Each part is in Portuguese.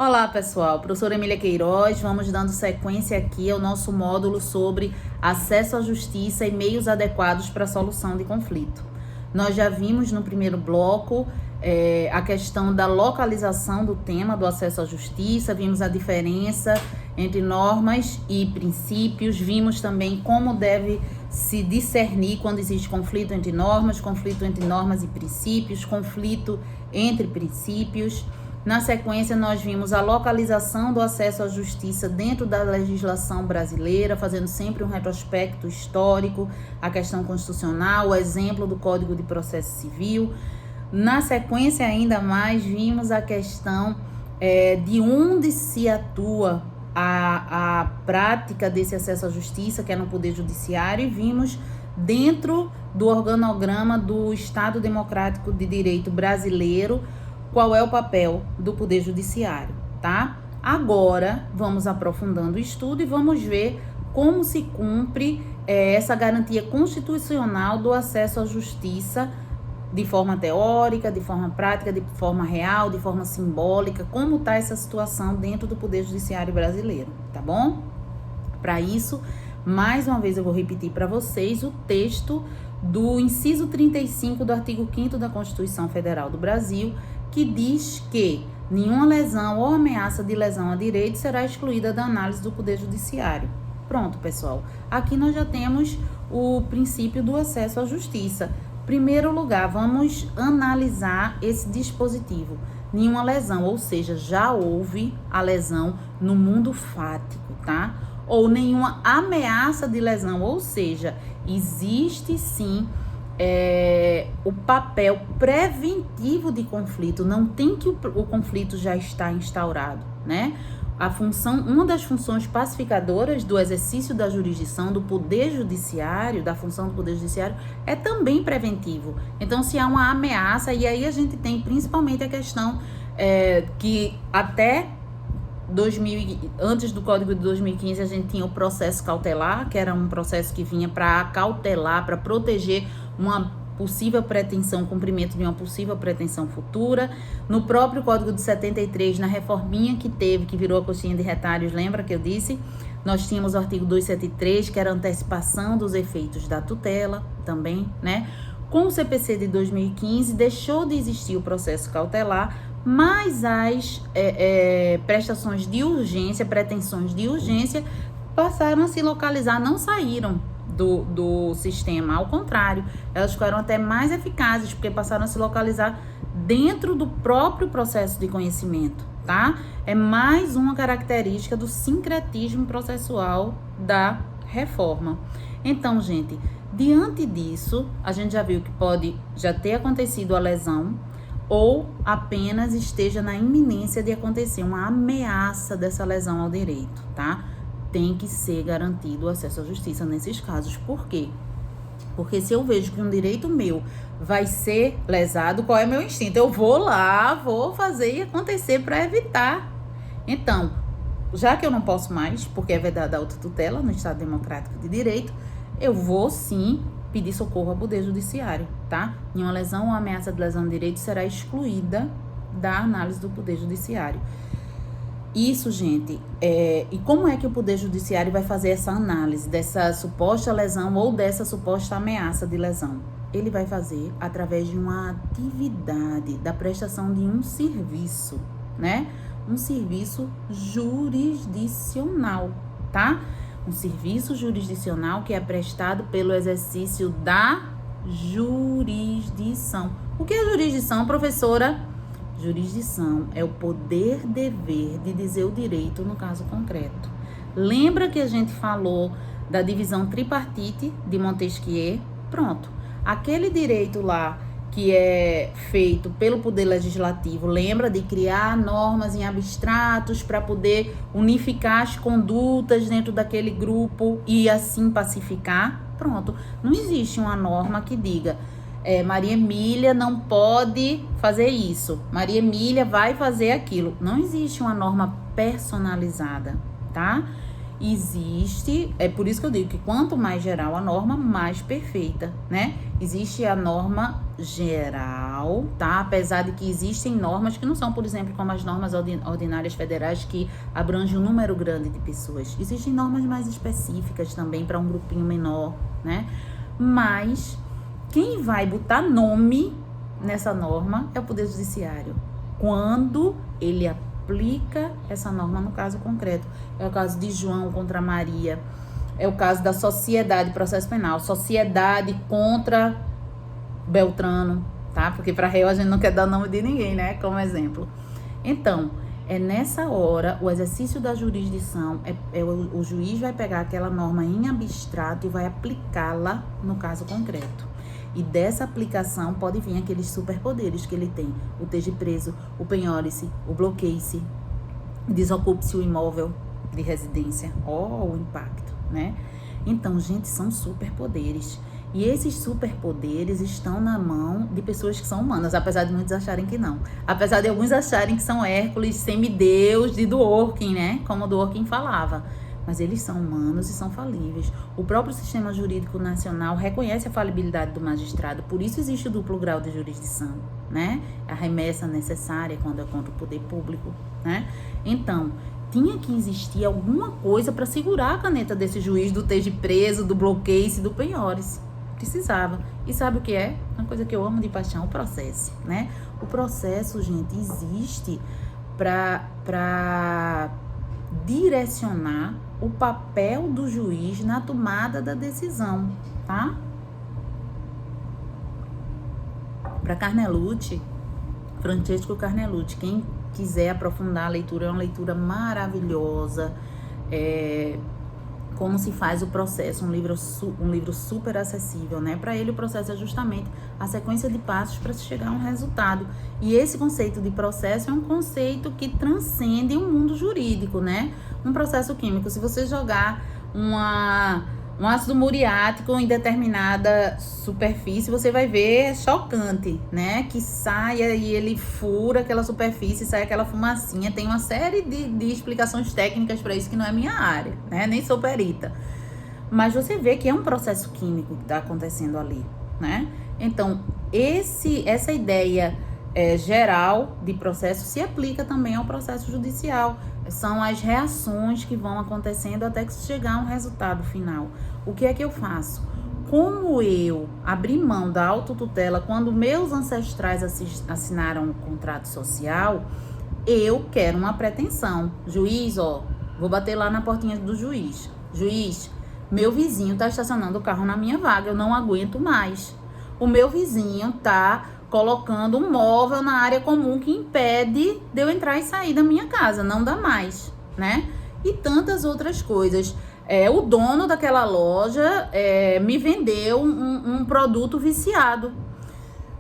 Olá pessoal, professora Emília Queiroz, vamos dando sequência aqui ao nosso módulo sobre acesso à justiça e meios adequados para a solução de conflito. Nós já vimos no primeiro bloco a questão da localização do tema do acesso à justiça, vimos a diferença entre normas e princípios, vimos também como deve se discernir quando existe conflito entre normas e princípios, conflito entre princípios. Na sequência, nós vimos a localização do acesso à justiça dentro da legislação brasileira, fazendo sempre um retrospecto histórico, a questão constitucional, o exemplo do Código de Processo Civil. Na sequência, ainda mais, vimos a questão de onde se atua a prática desse acesso à justiça, que é no Poder Judiciário, e vimos dentro do organograma do Estado Democrático de Direito brasileiro, qual é o papel do Poder Judiciário, tá? Agora, vamos aprofundando o estudo e vamos ver como se cumpre essa garantia constitucional do acesso à justiça de forma teórica, de forma prática, de forma real, de forma simbólica, como está essa situação dentro do Poder Judiciário brasileiro, tá bom? Para isso, mais uma vez eu vou repetir para vocês o texto do inciso 35 do artigo 5º da Constituição Federal do Brasil, que diz que nenhuma lesão ou ameaça de lesão a direito será excluída da análise do Poder Judiciário. Pronto, pessoal. Aqui nós já temos o princípio do acesso à justiça. Primeiro lugar, vamos analisar esse dispositivo. Nenhuma lesão, ou seja, já houve a lesão no mundo fático, tá? Ou nenhuma ameaça de lesão, ou seja, existe sim o papel preventivo de conflito, não tem que o conflito já está instaurado, né? Uma das funções pacificadoras do exercício da jurisdição, do Poder Judiciário, da função do Poder Judiciário, é também preventivo. Então, se há uma ameaça, e aí a gente tem principalmente a questão que até antes do Código de 2015, a gente tinha o processo cautelar, que era um processo que vinha para cautelar, para proteger uma possível pretensão, cumprimento de uma possível pretensão futura. No próprio Código de 73, na reforminha que teve, que virou a coxinha de retalhos, lembra que eu disse? Nós tínhamos o artigo 273, que era a antecipação dos efeitos da tutela, também, né? Com o CPC de 2015, deixou de existir o processo cautelar, mas as prestações de urgência, pretensões de urgência, passaram a se localizar, não saíram do sistema, ao contrário, elas ficaram até mais eficazes, porque passaram a se localizar dentro do próprio processo de conhecimento, tá? É mais uma característica do sincretismo processual da reforma. Então, gente, diante disso, a gente já viu que pode já ter acontecido a lesão, ou apenas esteja na iminência de acontecer uma ameaça dessa lesão ao direito, tá? Tem que ser garantido o acesso à justiça nesses casos. Por quê? Porque se eu vejo que um direito meu vai ser lesado, qual é meu instinto? Eu vou lá, vou fazer e acontecer para evitar. Então, já que eu não posso mais, porque é vedada a autotutela no Estado Democrático de Direito, eu vou sim pedir socorro ao Poder Judiciário, tá? Nenhuma lesão ou ameaça de lesão de direito será excluída da análise do Poder Judiciário. Isso, gente, e como é que o Poder Judiciário vai fazer essa análise dessa suposta lesão ou dessa suposta ameaça de lesão? Ele vai fazer através de uma atividade, da prestação de um serviço, né? Um serviço jurisdicional, tá? Um serviço jurisdicional que é prestado pelo exercício da jurisdição. O que é jurisdição, professora? Jurisdição é o poder-dever de dizer o direito no caso concreto. Lembra que a gente falou da divisão tripartite de Montesquieu? Pronto. Aquele direito lá que é feito pelo Poder Legislativo, lembra de criar normas em abstratos para poder unificar as condutas dentro daquele grupo e assim pacificar? Pronto. Não existe uma norma que diga Maria Emília não pode fazer isso, Maria Emília vai fazer aquilo. Não existe uma norma personalizada, tá? Existe, é por isso que eu digo que quanto mais geral a norma, mais perfeita, né? Existe a norma geral, tá? Apesar de que existem normas que não são, por exemplo, como as normas ordinárias federais que abrangem um número grande de pessoas. Existem normas mais específicas também para um grupinho menor, né? Mas quem vai botar nome nessa norma é o Poder Judiciário. Quando ele aplica essa norma no caso concreto. É o caso de João contra Maria. É o caso da sociedade, processo penal. Sociedade contra Beltrano, tá? Porque para réu a gente não quer dar o nome de ninguém, né? Como exemplo. Então, é nessa hora, o exercício da jurisdição, o juiz vai pegar aquela norma em abstrato e vai aplicá-la no caso concreto. E dessa aplicação pode vir aqueles superpoderes que ele tem. O esteja preso, o penhore-se, o bloqueie-se, desocupe-se o imóvel de residência. O impacto, né? Então, gente, são superpoderes. E esses superpoderes estão na mão de pessoas que são humanas, apesar de muitos acharem que não. Apesar de alguns acharem que são Hércules, semideus de Dworkin, né? Como Dworkin falava. Mas eles são humanos e são falíveis. O próprio sistema jurídico nacional reconhece a falibilidade do magistrado. Por isso existe o duplo grau de jurisdição, né? A remessa necessária quando é contra o poder público, né? Então, tinha que existir alguma coisa para segurar a caneta desse juiz do esteja preso, do bloqueio-se, do penhore-se. Precisava. E sabe o que é? Uma coisa que eu amo de paixão, o processo, né? O processo, gente, existe para direcionar o papel do juiz na tomada da decisão, tá? Para Carnelucci, Francesco Carnelucci, quem quiser aprofundar a leitura, é uma leitura maravilhosa, como se faz o processo, um livro super acessível, né? Para ele, o processo é justamente a sequência de passos para se chegar a um resultado. E esse conceito de processo é um conceito que transcende o mundo jurídico, né? Um processo químico, se você jogar um ácido muriático em determinada superfície, você vai ver chocante, né? Que saia e ele fura aquela superfície, sai aquela fumacinha. Tem uma série de explicações técnicas para isso que não é minha área, né? Nem sou perita. Mas você vê que é um processo químico que está acontecendo ali, né? Então, essa ideia geral de processo se aplica também ao processo judicial. São as reações que vão acontecendo até que chegar a um resultado final. O que é que eu faço? Como eu abri mão da autotutela quando meus ancestrais assinaram um contrato social, eu quero uma pretensão. Juiz, vou bater lá na portinha do juiz. Juiz, meu vizinho está estacionando o carro na minha vaga, eu não aguento mais. O meu vizinho está colocando um móvel na área comum que impede de eu entrar e sair da minha casa, não dá mais, né? E tantas outras coisas. O dono daquela loja me vendeu um produto viciado.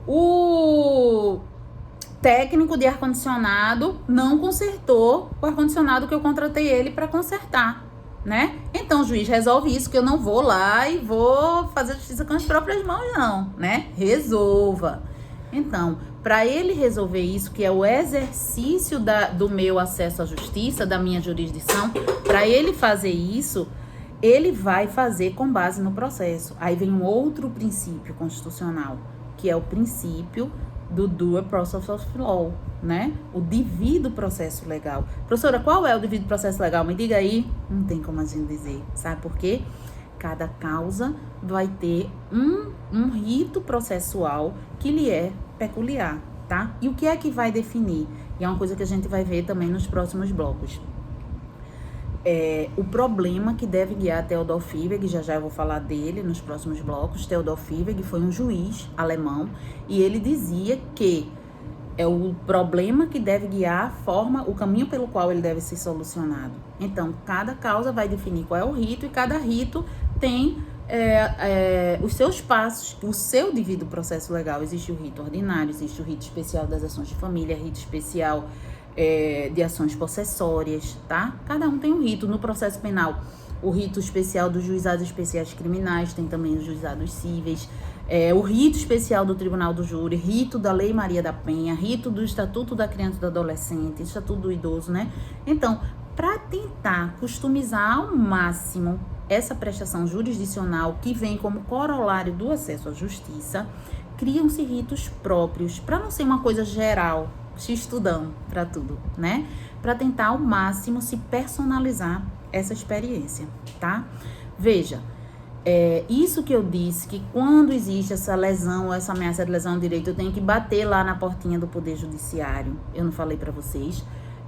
O técnico de ar-condicionado não consertou o ar-condicionado que eu contratei ele para consertar, né? Então o juiz resolve isso, que eu não vou lá e vou fazer justiça com as próprias mãos, não, né? Resolva. Então, para ele resolver isso, que é o exercício do meu acesso à justiça, da minha jurisdição, para ele fazer isso, ele vai fazer com base no processo. Aí vem um outro princípio constitucional, que é o princípio do due process of law, né? O devido processo legal. Professora, qual é o devido processo legal? Me diga aí. Não tem como a gente dizer. Sabe por quê? Cada causa vai ter um rito processual que lhe é peculiar, tá? E o que é que vai definir? E é uma coisa que a gente vai ver também nos próximos blocos. O problema que deve guiar Theodor Fiebig, já eu vou falar dele nos próximos blocos. Theodor Fiebig foi um juiz alemão e ele dizia que é o problema que deve guiar a forma, o caminho pelo qual ele deve ser solucionado. Então, cada causa vai definir qual é o rito e cada rito tem os seus passos, o seu devido processo legal. Existe o rito ordinário, existe o rito especial das ações de família, rito especial de ações possessórias, tá? Cada um tem um rito. No processo penal, o rito especial dos juizados especiais criminais, tem também os juizados cíveis, o rito especial do Tribunal do Júri, rito da Lei Maria da Penha, rito do Estatuto da Criança e do Adolescente, Estatuto do Idoso, né? Então, para tentar customizar ao máximo essa prestação jurisdicional que vem como corolário do acesso à justiça, criam-se ritos próprios, para não ser uma coisa geral, x-tudão para tudo, né? Para tentar ao máximo se personalizar essa experiência, tá? Veja, isso que eu disse, que quando existe essa lesão ou essa ameaça de lesão ao direito, eu tenho que bater lá na portinha do Poder Judiciário, eu não falei para vocês,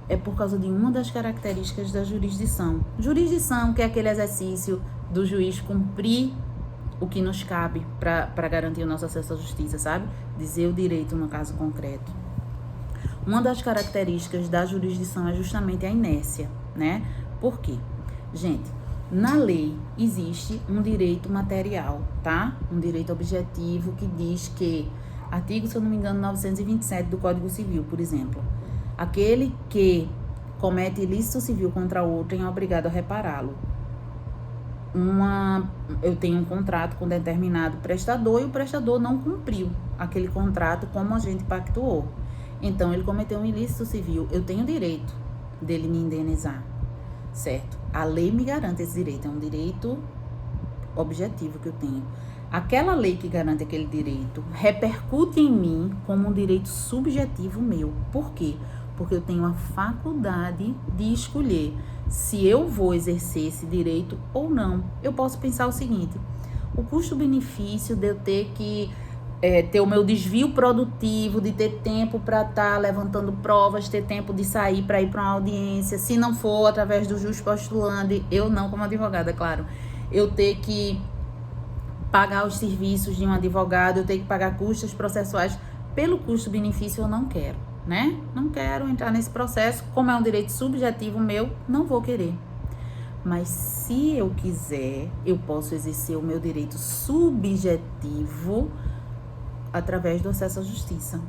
é por causa de uma das características da jurisdição. Jurisdição, que é aquele exercício do juiz cumprir o que nos cabe para garantir o nosso acesso à justiça, sabe? Dizer o direito no caso concreto. Uma das características da jurisdição é justamente a inércia, né? Por quê? Gente, na lei existe um direito material, tá? Um direito objetivo que diz que, artigo, se eu não me engano, 927 do Código Civil, por exemplo, aquele que comete ilícito civil contra outro é obrigado a repará-lo. Eu tenho um contrato com determinado prestador e o prestador não cumpriu aquele contrato como a gente pactuou. Então, ele cometeu um ilícito civil. Eu tenho direito dele me indenizar, certo? A lei me garante esse direito, é um direito objetivo que eu tenho. Aquela lei que garante aquele direito repercute em mim como um direito subjetivo meu. Por quê? Porque eu tenho a faculdade de escolher se eu vou exercer esse direito ou não. Eu posso pensar o seguinte: o custo-benefício de eu ter que ter o meu desvio produtivo, de ter tempo para estar levantando provas, ter tempo de sair para ir para uma audiência, se não for através do jus postulante, eu não como advogada, claro, eu ter que pagar os serviços de um advogado, eu ter que pagar custos processuais, pelo custo-benefício eu não quero, né? Não quero entrar nesse processo, como é um direito subjetivo meu, não vou querer. Mas se eu quiser, eu posso exercer o meu direito subjetivo através do acesso à justiça.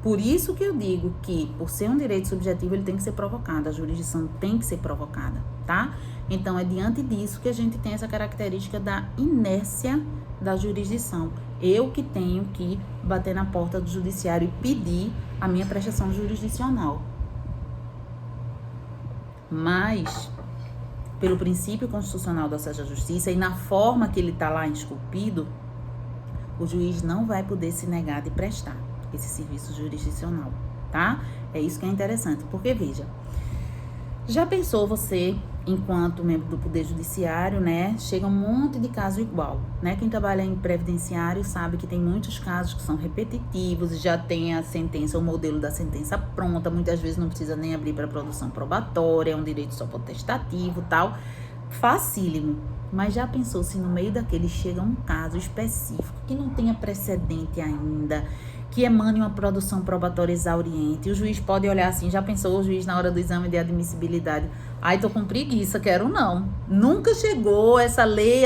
Por isso que eu digo que, por ser um direito subjetivo, ele tem que ser provocado, a jurisdição tem que ser provocada, tá? Então, é diante disso que a gente tem essa característica da inércia da jurisdição. Eu que tenho que bater na porta do judiciário e pedir a minha prestação jurisdicional. Mas, pelo princípio constitucional do acesso à justiça e na forma que ele está lá esculpido, o juiz não vai poder se negar de prestar esse serviço jurisdicional, tá? É isso que é interessante, porque veja, já pensou você, enquanto membro do Poder Judiciário, né, chega um monte de caso igual, né? Quem trabalha em previdenciário sabe que tem muitos casos que são repetitivos, já tem a sentença, o modelo da sentença pronta, muitas vezes não precisa nem abrir para produção probatória, é um direito só potestativo, tal, facílimo. Mas já pensou se no meio daquele chega um caso específico que não tenha precedente ainda, que emane uma produção probatória exauriente, e o juiz pode olhar assim, já pensou o juiz na hora do exame de admissibilidade, ai, tô com preguiça, quero não. Nunca chegou essa lei,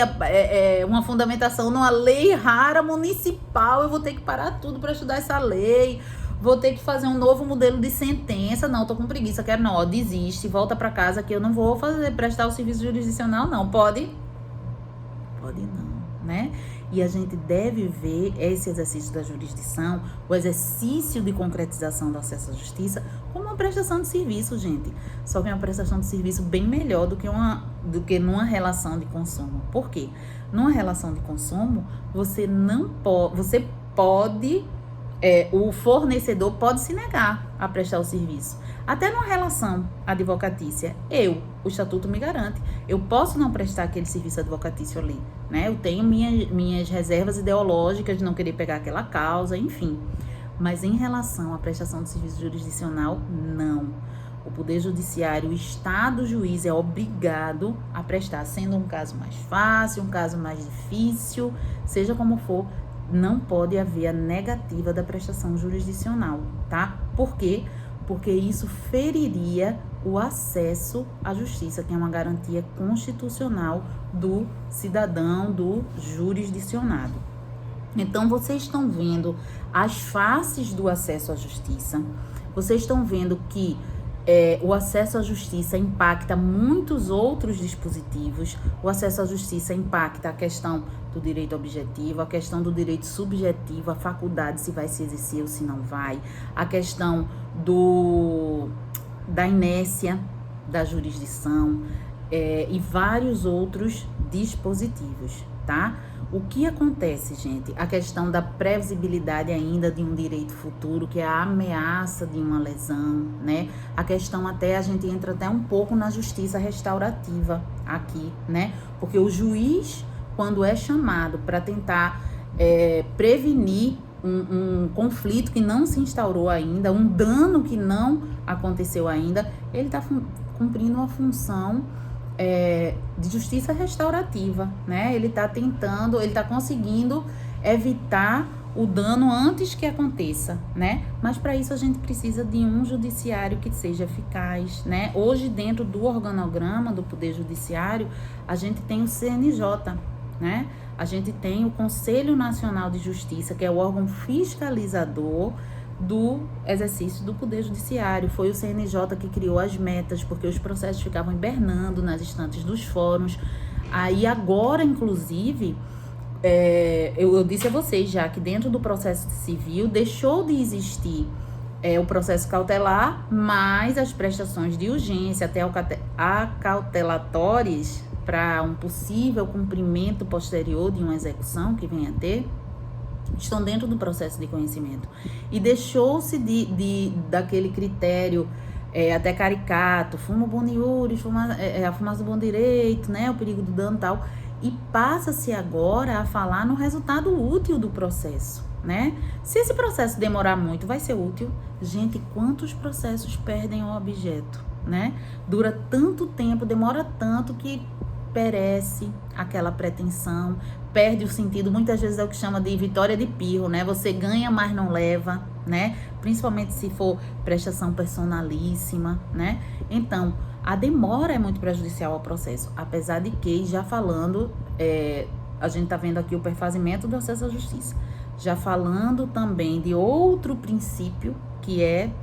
uma fundamentação numa lei rara municipal, eu vou ter que parar tudo para estudar essa lei, vou ter que fazer um novo modelo de sentença, não, tô com preguiça, quero não, ó, desiste, volta para casa que eu não vou prestar o serviço jurisdicional não, pode não, né? E a gente deve ver esse exercício da jurisdição, o exercício de concretização do acesso à justiça, como uma prestação de serviço, gente. Só que é uma prestação de serviço bem melhor do que numa relação de consumo. Por quê? Numa relação de consumo, o fornecedor pode se negar a prestar o serviço. Até numa relação advocatícia, o estatuto me garante, eu posso não prestar aquele serviço advocatício ali, né? Eu tenho minhas reservas ideológicas de não querer pegar aquela causa, enfim. Mas em relação à prestação de serviço jurisdicional, não. O Poder Judiciário, o Estado juiz é obrigado a prestar, sendo um caso mais fácil, um caso mais difícil, seja como for, não pode haver a negativa da prestação jurisdicional, tá? Por quê? Porque isso feriria o acesso à justiça, que é uma garantia constitucional do cidadão, do jurisdicionado. Então, vocês estão vendo as faces do acesso à justiça, vocês estão vendo que o acesso à justiça impacta muitos outros dispositivos, o acesso à justiça impacta a questão do direito objetivo, a questão do direito subjetivo, a faculdade se vai se exercer ou se não vai, a questão da inércia da jurisdição e vários outros dispositivos, tá? O que acontece, gente? A questão da previsibilidade ainda de um direito futuro, que é a ameaça de uma lesão, né? A questão até, a gente entra até um pouco na justiça restaurativa aqui, né? Porque o juiz, quando é chamado para tentar prevenir um conflito que não se instaurou ainda, um dano que não aconteceu ainda, ele está cumprindo uma função de justiça restaurativa, né? Ele está tentando, ele está conseguindo evitar o dano antes que aconteça, né? Mas para isso a gente precisa de um judiciário que seja eficaz, né? Hoje, dentro do organograma do Poder Judiciário, a gente tem o CNJ, né? A gente tem o Conselho Nacional de Justiça, que é o órgão fiscalizador do exercício do Poder Judiciário. Foi o CNJ que criou as metas, porque os processos ficavam hibernando nas estantes dos fóruns. Aí agora, inclusive, eu disse a vocês já que dentro do processo civil deixou de existir o processo cautelar, mas as prestações de urgência, até acautelatórias, para um possível cumprimento posterior de uma execução que venha a ter, estão dentro do processo de conhecimento. E deixou-se daquele critério até caricato, fumo boniúris, a fumaça do bom direito, né, o perigo do dano e tal, e passa-se agora a falar no resultado útil do processo, né? Se esse processo demorar muito, vai ser útil. Gente, quantos processos perdem o objeto, né? Dura tanto tempo, demora tanto que perece aquela pretensão, perde o sentido. Muitas vezes é o que chama de vitória de pirro, né? Você ganha, mas não leva, né? Principalmente se for prestação personalíssima, né? Então, a demora é muito prejudicial ao processo, apesar de que, já falando, a gente tá vendo aqui o perfazimento do acesso à justiça, já falando também de outro princípio, que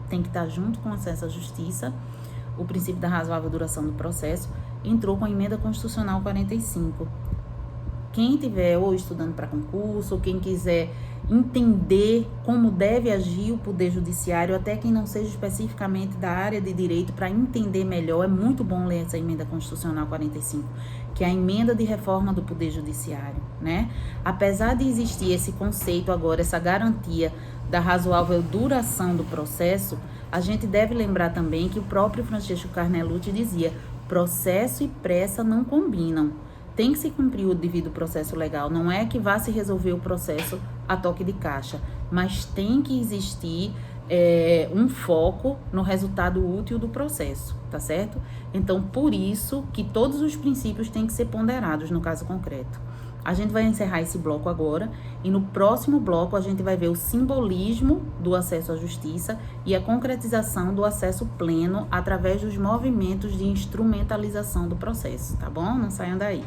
tem que estar junto com o acesso à justiça, o princípio da razoável duração do processo, entrou com a emenda constitucional 45. Quem estiver ou estudando para concurso, ou quem quiser entender como deve agir o Poder Judiciário, até quem não seja especificamente da área de direito, para entender melhor, é muito bom ler essa emenda constitucional 45, que é a emenda de reforma do Poder Judiciário, né? Apesar de existir esse conceito agora, essa garantia da razoável duração do processo, a gente deve lembrar também que o próprio Francesco Carnelucci dizia: processo e pressa não combinam. Tem que se cumprir o devido processo legal. Não é que vá se resolver o processo a toque de caixa, mas tem que existir um foco no resultado útil do processo, tá certo? Então, por isso que todos os princípios têm que ser ponderados no caso concreto. A gente vai encerrar esse bloco agora e no próximo bloco a gente vai ver o simbolismo do acesso à justiça e a concretização do acesso pleno através dos movimentos de instrumentalização do processo, tá bom? Não saiam daí.